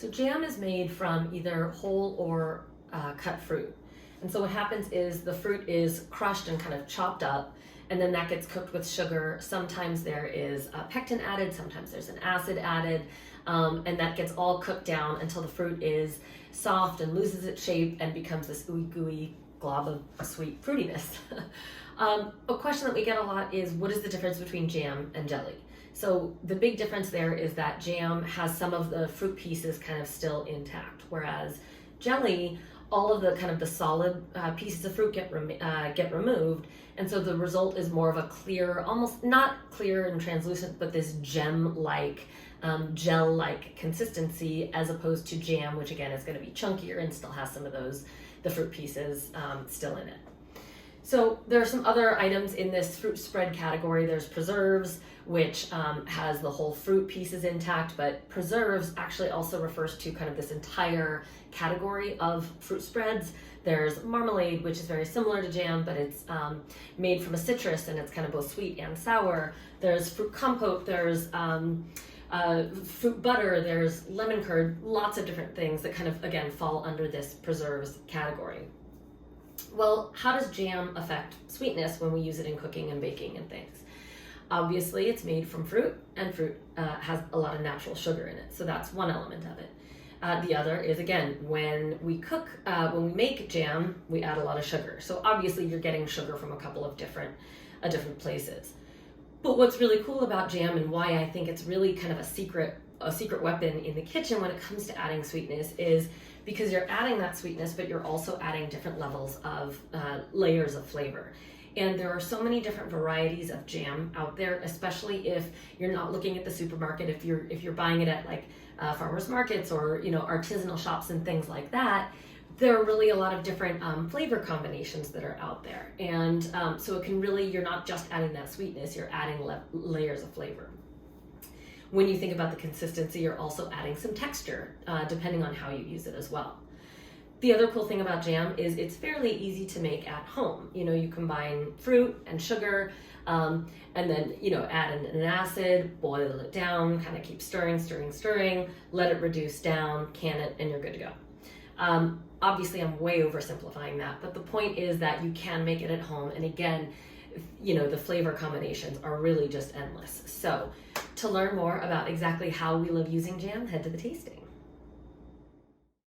So jam is made from either whole or cut fruit. And so what happens is the fruit is crushed and kind of chopped up, and then that gets cooked with sugar. Sometimes there is a pectin added, sometimes there's an acid added, and that gets all cooked down until the fruit is soft and loses its shape and becomes this ooey gooey glob of sweet fruitiness. A question that we get a lot is, what is the difference between jam and jelly? So the big difference there is that jam has some of the fruit pieces kind of still intact, whereas jelly, all of the kind of the solid pieces of fruit get removed, and so the result is more of a clear, almost not clear and translucent, but this gem-like, gel-like consistency, as opposed to jam, which again is going to be chunkier and still has some of the fruit pieces still in it. So there are some other items in this fruit spread category. There's preserves, which has the whole fruit pieces intact, but preserves actually also refers to kind of this entire category of fruit spreads. There's marmalade, which is very similar to jam, but it's made from a citrus and it's kind of both sweet and sour. There's fruit compote, there's fruit butter, there's lemon curd, lots of different things that kind of, again, fall under this preserves category. Well, how does jam affect sweetness when we use it in cooking and baking and things? Obviously, it's made from fruit, and fruit has a lot of natural sugar in it, so that's one element of it. The other is, again, when we cook, when we make jam, we add a lot of sugar. So obviously, you're getting sugar from a couple of different places. But what's really cool about jam, and why I think it's really kind of a secret weapon in the kitchen when it comes to adding sweetness, is because you're adding that sweetness, but you're also adding different levels of layers of flavor. And there are so many different varieties of jam out there, especially if you're not looking at the supermarket, if you're buying it at like farmers markets or artisanal shops and things like that. There are really a lot of different flavor combinations that are out there. And so it can really, you're not just adding that sweetness, you're adding layers of flavor. When you think about the consistency, you're also adding some texture, depending on how you use it as well. The other cool thing about jam is it's fairly easy to make at home. You combine fruit and sugar, and then, add an acid, boil it down, kind of keep stirring, let it reduce down, can it, and you're good to go. Obviously, I'm way oversimplifying that, but the point is that you can make it at home. And again, the flavor combinations are really just endless. So to learn more about exactly how we love using jam, head to the tasting.